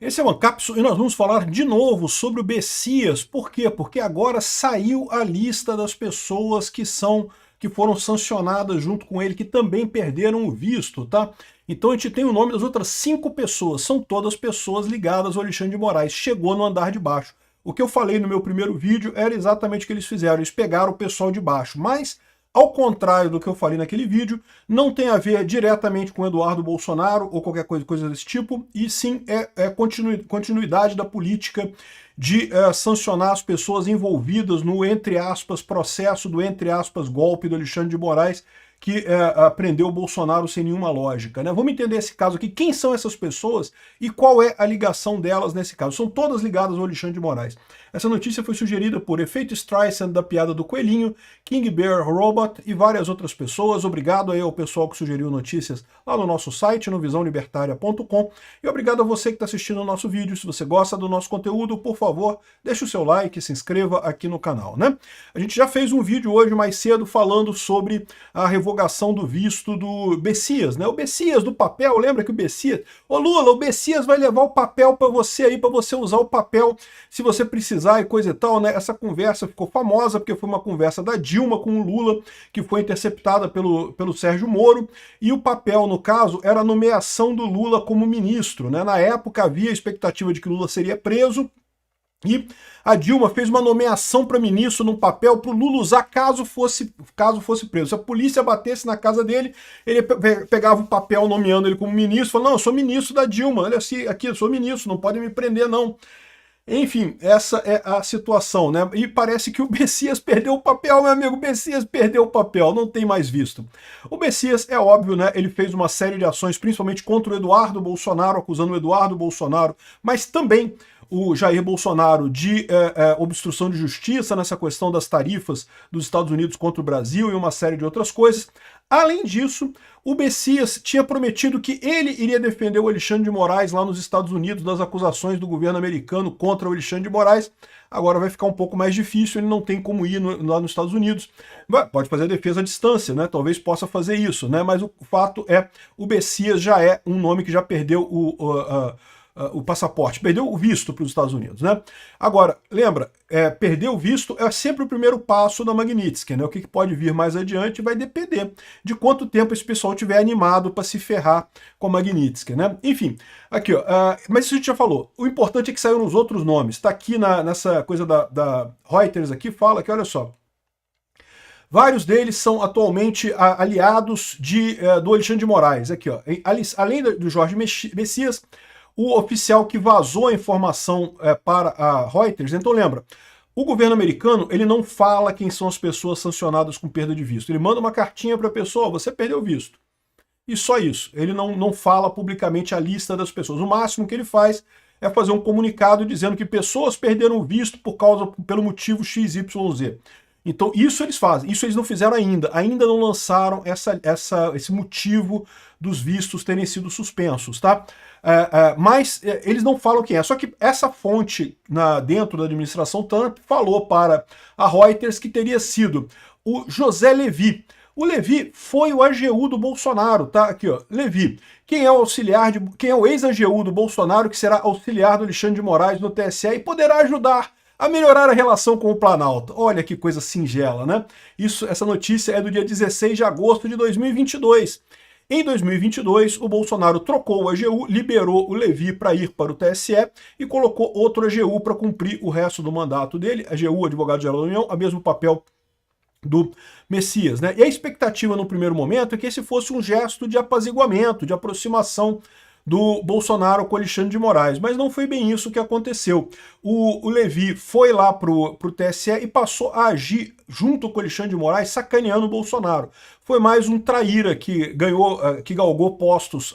Esse é o Ancapsu e nós vamos falar de novo sobre o Bessias. Por quê? Porque agora saiu a lista das pessoas que foram sancionadas junto com ele, que também perderam o visto, tá? Então a gente tem o nome das outras 5 pessoas, são todas pessoas ligadas ao Alexandre de Moraes, chegou no andar de baixo. O que eu falei no meu primeiro vídeo era exatamente o que eles fizeram, eles pegaram o pessoal de baixo, mas ao contrário do que eu falei naquele vídeo, não tem a ver diretamente com Eduardo Bolsonaro ou qualquer coisa desse tipo, e sim é continuidade da política de sancionar as pessoas envolvidas no, entre aspas, processo do, entre aspas, golpe do Alexandre de Moraes, que prendeu o Bolsonaro sem nenhuma lógica, né? Vamos entender esse caso aqui, quem são essas pessoas e qual é a ligação delas nesse caso. São todas ligadas ao Alexandre de Moraes. Essa notícia foi sugerida por Efeito Streisand da Piada do Coelhinho, King Bear Robot e várias outras pessoas. Obrigado aí ao pessoal que sugeriu notícias lá no nosso site, no visãolibertaria.com, e obrigado a você que está assistindo o nosso vídeo. Se você gosta do nosso conteúdo, por favor, deixe o seu like e se inscreva aqui no canal, né? A gente já fez um vídeo hoje mais cedo falando sobre a revogação do visto do Bessias, né? O Bessias do papel, lembra que o Bessias... Ô Lula, o Bessias vai levar o papel para você aí, para você usar o papel se você precisar e coisa e tal, né? Essa conversa ficou famosa porque foi uma conversa da Dilma com o Lula, que foi interceptada pelo Sérgio Moro, e o papel, no caso, era a nomeação do Lula como ministro, né? Na época havia a expectativa de que Lula seria preso, e a Dilma fez uma nomeação para ministro num papel para o Lula usar caso fosse preso. Se a polícia batesse na casa dele, ele pegava o papel nomeando ele como ministro, falando, não, eu sou ministro da Dilma, olha assim, aqui, eu sou ministro, não podem me prender não. Enfim, essa é a situação, né? E parece que o Bessias perdeu o papel, meu amigo, o Bessias perdeu o papel, não tem mais visto. O Bessias, é óbvio, né? Ele fez uma série de ações, principalmente contra o Eduardo Bolsonaro, acusando o Eduardo Bolsonaro, mas também o Jair Bolsonaro de obstrução de justiça nessa questão das tarifas dos Estados Unidos contra o Brasil e uma série de outras coisas. Além disso, o Bessias tinha prometido que ele iria defender o Alexandre de Moraes lá nos Estados Unidos das acusações do governo americano contra o Alexandre de Moraes. Agora vai ficar um pouco mais difícil, ele não tem como ir lá nos Estados Unidos. Pode fazer a defesa à distância, né? Talvez possa fazer isso, né? Mas o fato é, o Bessias já é um nome que já perdeu o passaporte, perdeu o visto para os Estados Unidos, né? Agora, lembra, perder o visto é sempre o primeiro passo da Magnitsky, né? O que pode vir mais adiante vai depender de quanto tempo esse pessoal tiver animado para se ferrar com a Magnitsky, né? Enfim, aqui, ó, mas isso a gente já falou. O importante é que saiu nos outros nomes. Está aqui nessa coisa da Reuters aqui, fala que, olha só, vários deles são atualmente aliados do Alexandre de Moraes. Aqui, ó, além do Jorge Messias, o oficial que vazou a informação para a Reuters. Então lembra, o governo americano ele não fala quem são as pessoas sancionadas com perda de visto. Ele manda uma cartinha para a pessoa, você perdeu o visto. E só isso. Ele não fala publicamente a lista das pessoas. O máximo que ele faz é fazer um comunicado dizendo que pessoas perderam o visto pelo motivo XYZ. Então isso eles fazem, isso eles não fizeram ainda não lançaram esse motivo dos vistos terem sido suspensos, tá? Mas eles não falam quem é, só que essa fonte dentro da administração Trump falou para a Reuters que teria sido o José Levi. O Levi foi o AGU do Bolsonaro, tá? Aqui, ó, Levi. Quem é o ex-AGU do Bolsonaro que será auxiliar do Alexandre de Moraes no TSE e poderá ajudar a melhorar a relação com o Planalto. Olha que coisa singela, né? Essa notícia é do dia 16 de agosto de 2022. Em 2022, o Bolsonaro trocou o AGU, liberou o Levi para ir para o TSE e colocou outro AGU para cumprir o resto do mandato dele. AGU, Advogado-Geral da União, o mesmo papel do Messias, né? E a expectativa no primeiro momento é que esse fosse um gesto de apaziguamento, de aproximação do Bolsonaro com Alexandre de Moraes, mas não foi bem isso que aconteceu. O Levi foi lá pro TSE e passou a agir junto com Alexandre de Moraes, sacaneando o Bolsonaro. Foi mais um traíra que galgou postos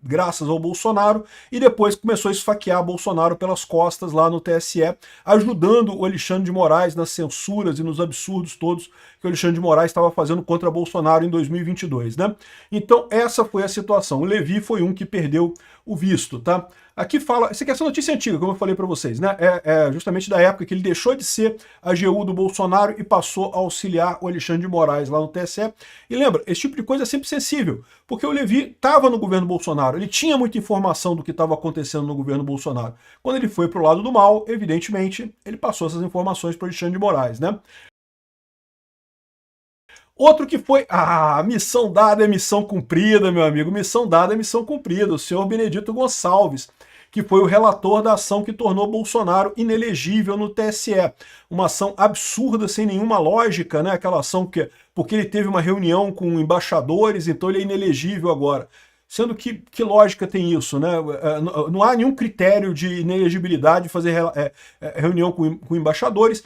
graças ao Bolsonaro e depois começou a esfaquear Bolsonaro pelas costas lá no TSE, ajudando o Alexandre de Moraes nas censuras e nos absurdos todos que o Alexandre de Moraes estava fazendo contra Bolsonaro em 2022, né? Então essa foi a situação. O Levi foi um que perdeu o visto, tá? Aqui fala, essa notícia é antiga, como eu falei para vocês, né? É justamente da época que ele deixou de ser AGU do Bolsonaro e passou a auxiliar o Alexandre de Moraes lá no TSE. E lembra, esse tipo de coisa é sempre sensível, porque o Levi estava no governo Bolsonaro, ele tinha muita informação do que estava acontecendo no governo Bolsonaro. Quando ele foi para o lado do mal, evidentemente, ele passou essas informações para o Alexandre de Moraes, né? Outro que foi, missão dada é missão cumprida, meu amigo, missão dada é missão cumprida, o senhor Benedito Gonçalves, que foi o relator da ação que tornou Bolsonaro inelegível no TSE. Uma ação absurda, sem nenhuma lógica, né? Aquela ação porque ele teve uma reunião com embaixadores, então ele é inelegível agora. Sendo que lógica tem isso, né? Não há nenhum critério de inelegibilidade de fazer reunião com embaixadores.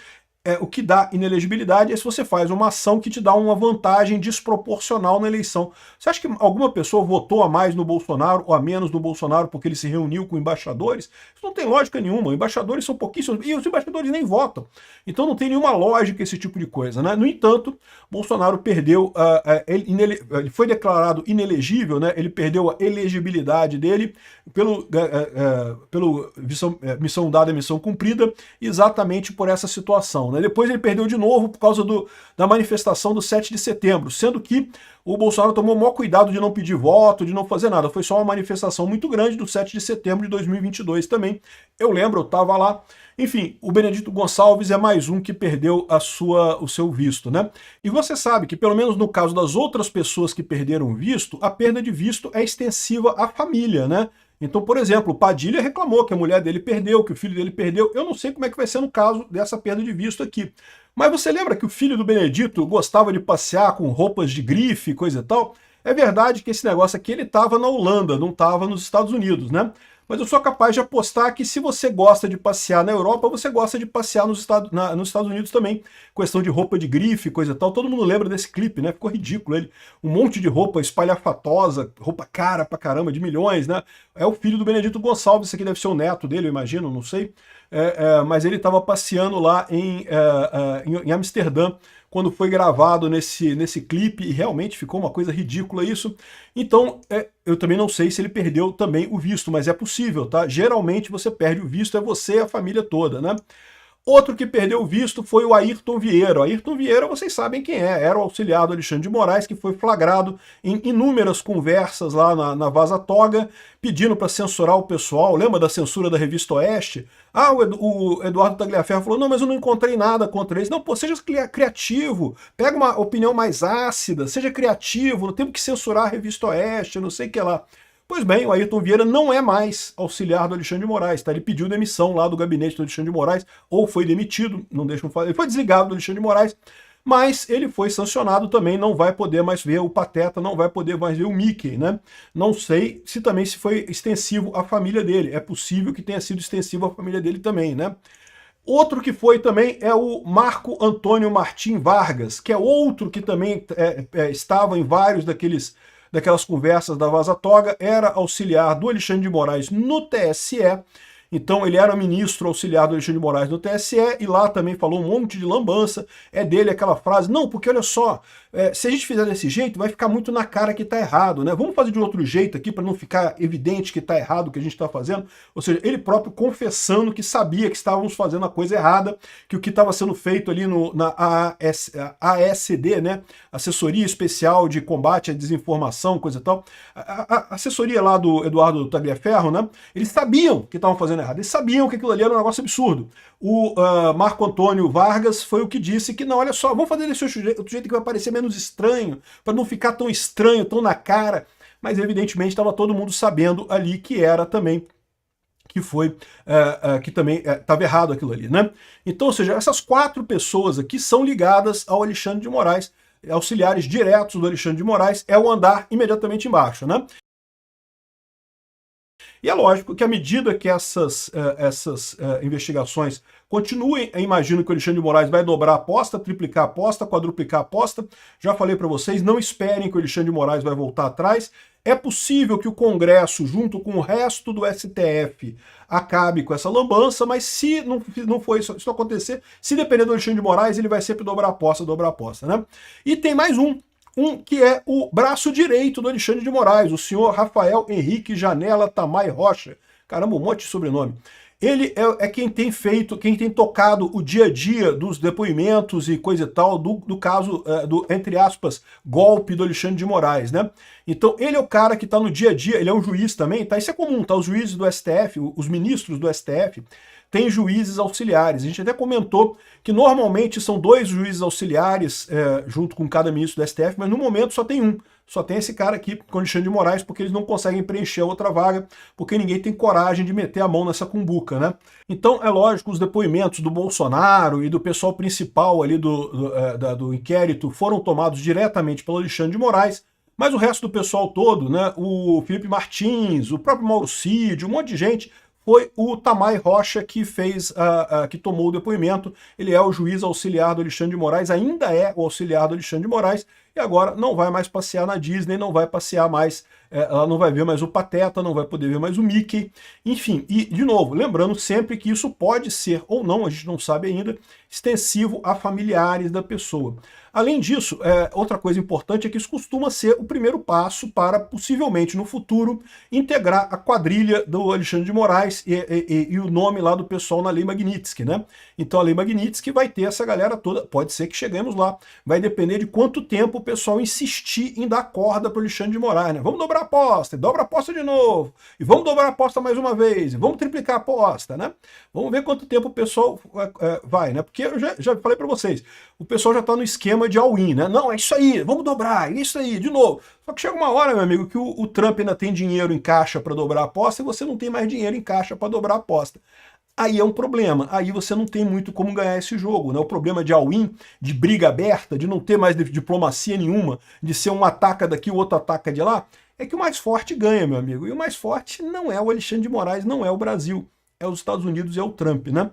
O que dá inelegibilidade é se você faz uma ação que te dá uma vantagem desproporcional na eleição. Você acha que alguma pessoa votou a mais no Bolsonaro ou a menos no Bolsonaro porque ele se reuniu com embaixadores? Isso não tem lógica nenhuma. Embaixadores são pouquíssimos e os embaixadores nem votam. Então não tem nenhuma lógica esse tipo de coisa, né? No entanto, Bolsonaro perdeu, ele foi declarado inelegível, né? Ele perdeu a elegibilidade dele pelo missão dada, missão cumprida, exatamente por essa situação, né? Depois ele perdeu de novo por causa da manifestação do 7 de setembro, sendo que o Bolsonaro tomou o maior cuidado de não pedir voto, de não fazer nada. Foi só uma manifestação muito grande do 7 de setembro de 2022 também. Eu lembro, eu estava lá. Enfim, o Benedito Gonçalves é mais um que perdeu o seu visto, né? E você sabe que, pelo menos no caso das outras pessoas que perderam visto, a perda de visto é extensiva à família, né? Então, por exemplo, o Padilha reclamou que a mulher dele perdeu, que o filho dele perdeu. Eu não sei como é que vai ser no caso dessa perda de visto aqui. Mas você lembra que o filho do Benedito gostava de passear com roupas de grife, coisa e tal? É verdade que esse negócio aqui ele estava na Holanda, não estava nos Estados Unidos, né? Mas eu sou capaz de apostar que se você gosta de passear na Europa, você gosta de passear nos Estados Unidos também. Questão de roupa de grife, coisa e tal. Todo mundo lembra desse clipe, né? Ficou ridículo ele. Um monte de roupa espalhafatosa, roupa cara pra caramba, de milhões, né? É o filho do Benedito Gonçalves, esse aqui deve ser o neto dele, eu imagino, não sei. Mas ele estava passeando lá em Amsterdã, quando foi gravado nesse clipe, e realmente ficou uma coisa ridícula isso. Então, eu também não sei se ele perdeu também o visto, mas é possível, tá? Geralmente você perde o visto, é você e a família toda, né? Outro que perdeu o visto foi o Ayrton Vieira. O Ayrton Vieira, vocês sabem quem é, era o auxiliar do Alexandre de Moraes, que foi flagrado em inúmeras conversas lá na Vaza Toga, pedindo para censurar o pessoal. Lembra da censura da Revista Oeste? O Eduardo Tagliaferro falou, não, mas eu não encontrei nada contra eles. Não, pô, seja criativo, pega uma opinião mais ácida, seja criativo, não temos que censurar a Revista Oeste, não sei o que lá. Pois bem, o Ayrton Vieira não é mais auxiliar do Alexandre de Moraes, tá? Ele pediu demissão lá do gabinete do Alexandre de Moraes, ou foi demitido, não deixam falar, ele foi desligado do Alexandre de Moraes, mas ele foi sancionado também, não vai poder mais ver o Pateta, não vai poder mais ver o Mickey, né? Não sei se também se foi extensivo à família dele, é possível que tenha sido extensivo à família dele também, né? Outro que foi também é o Marco Antônio Martim Vargas, que é outro que também estava em vários daquelas conversas da Vaza Toga, era auxiliar do Alexandre de Moraes no TSE, então ele era ministro auxiliar do Alexandre de Moraes no TSE, e lá também falou um monte de lambança, é dele aquela frase, não, porque olha só, se a gente fizer desse jeito, vai ficar muito na cara que tá errado, né? Vamos fazer de outro jeito aqui, para não ficar evidente que tá errado o que a gente está fazendo, ou seja, ele próprio confessando que sabia que estávamos fazendo a coisa errada, que o que estava sendo feito ali na ASD, né? Assessoria Especial de Combate à Desinformação, coisa e tal, a assessoria lá do Eduardo Tagliaferro, né? Eles sabiam que estavam fazendo errado, eles sabiam que aquilo ali era um negócio absurdo. O Marco Antônio Vargas foi o que disse que, não, olha só, vamos fazer desse outro jeito que vai parecer menos estranho, para não ficar tão estranho, tão na cara, mas evidentemente estava todo mundo sabendo ali que era também, que também estava errado aquilo ali, né? Então, ou seja, essas 4 pessoas aqui são ligadas ao Alexandre de Moraes, auxiliares diretos do Alexandre de Moraes, é o andar imediatamente embaixo, né? E é lógico que à medida que essas investigações continuem, eu imagino que o Alexandre de Moraes vai dobrar a aposta, triplicar a aposta, quadruplicar a aposta. Já falei para vocês, não esperem que o Alexandre de Moraes vai voltar atrás. É possível que o Congresso, junto com o resto do STF, acabe com essa lambança, mas se não for isso acontecer, se depender do Alexandre de Moraes, ele vai sempre dobrar a aposta, né? E tem mais um que é o braço direito do Alexandre de Moraes, o senhor Rafael Henrique Janela Tamay Rocha, caramba, um monte de sobrenome. Ele é quem tem feito, quem tem tocado o dia a dia dos depoimentos e coisa e tal do caso, entre aspas, golpe do Alexandre de Moraes, né? Então ele é o cara que está no dia a dia, ele é um juiz também, tá? Isso é comum, tá? Os juízes do STF, os ministros do STF, têm juízes auxiliares. A gente até comentou que normalmente são 2 juízes auxiliares junto com cada ministro do STF, mas no momento só tem um. Só tem esse cara aqui com o Alexandre de Moraes, porque eles não conseguem preencher a outra vaga, porque ninguém tem coragem de meter a mão nessa cumbuca, né? Então, é lógico, os depoimentos do Bolsonaro e do pessoal principal ali do inquérito foram tomados diretamente pelo Alexandre de Moraes, mas o resto do pessoal todo, né, o Felipe Martins, o próprio Mauro Cid, um monte de gente, foi o Tamay Rocha que que tomou o depoimento. Ele é o juiz auxiliar do Alexandre de Moraes, ainda é o auxiliar do Alexandre de Moraes, e agora não vai mais passear na Disney, não vai passear mais, ela não vai ver mais o Pateta, não vai poder ver mais o Mickey, enfim. E, de novo, lembrando sempre que isso pode ser, ou não, a gente não sabe ainda, extensivo a familiares da pessoa. Além disso, outra coisa importante é que isso costuma ser o primeiro passo para, possivelmente, no futuro, integrar a quadrilha do Alexandre de Moraes e o nome lá do pessoal na Lei Magnitsky, né? Então a Lei Magnitsky vai ter essa galera toda, pode ser que cheguemos lá, vai depender de quanto tempo o pessoal insistir em dar corda para o Alexandre de Moraes, né? Vamos dobrar a aposta, e dobra a aposta de novo, e vamos dobrar a aposta mais uma vez, e vamos triplicar a aposta, né? Vamos ver quanto tempo o pessoal vai, né? Porque eu já falei para vocês, o pessoal já está no esquema de all-in, né? Não, é isso aí, vamos dobrar, é isso aí, de novo. Só que chega uma hora, meu amigo, que o Trump ainda tem dinheiro em caixa para dobrar a aposta e você não tem mais dinheiro em caixa para dobrar a aposta. Aí é um problema, aí você não tem muito como ganhar esse jogo, né? O problema de all-in, de briga aberta, de não ter mais diplomacia nenhuma, de ser um ataca daqui, o outro ataca de lá, é que o mais forte ganha, meu amigo. E o mais forte não é o Alexandre de Moraes, não é o Brasil, é os Estados Unidos e é o Trump, né?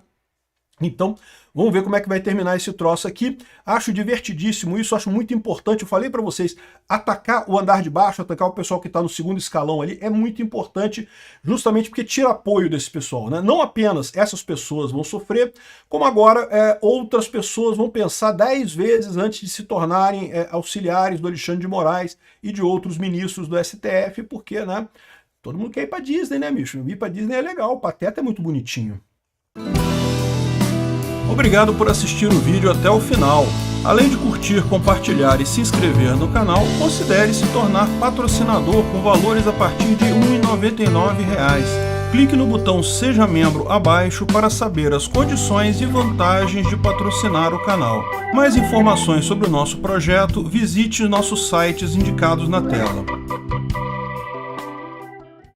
Então, vamos ver como é que vai terminar esse troço aqui. Acho divertidíssimo isso, acho muito importante. Eu falei para vocês, atacar o andar de baixo, atacar o pessoal que está no segundo escalão ali, é muito importante, justamente porque tira apoio desse pessoal, né? Não apenas essas pessoas vão sofrer, como agora outras pessoas vão pensar 10 vezes antes de se tornarem auxiliares do Alexandre de Moraes e de outros ministros do STF, porque, né, todo mundo quer ir para Disney, né, bicho? Ir para Disney é legal, o Pateta é muito bonitinho. Obrigado por assistir o vídeo até o final. Além de curtir, compartilhar e se inscrever no canal, considere se tornar patrocinador com valores a partir de R$ 1,99. Clique no botão Seja Membro abaixo para saber as condições e vantagens de patrocinar o canal. Mais informações sobre o nosso projeto, visite nossos sites indicados na tela.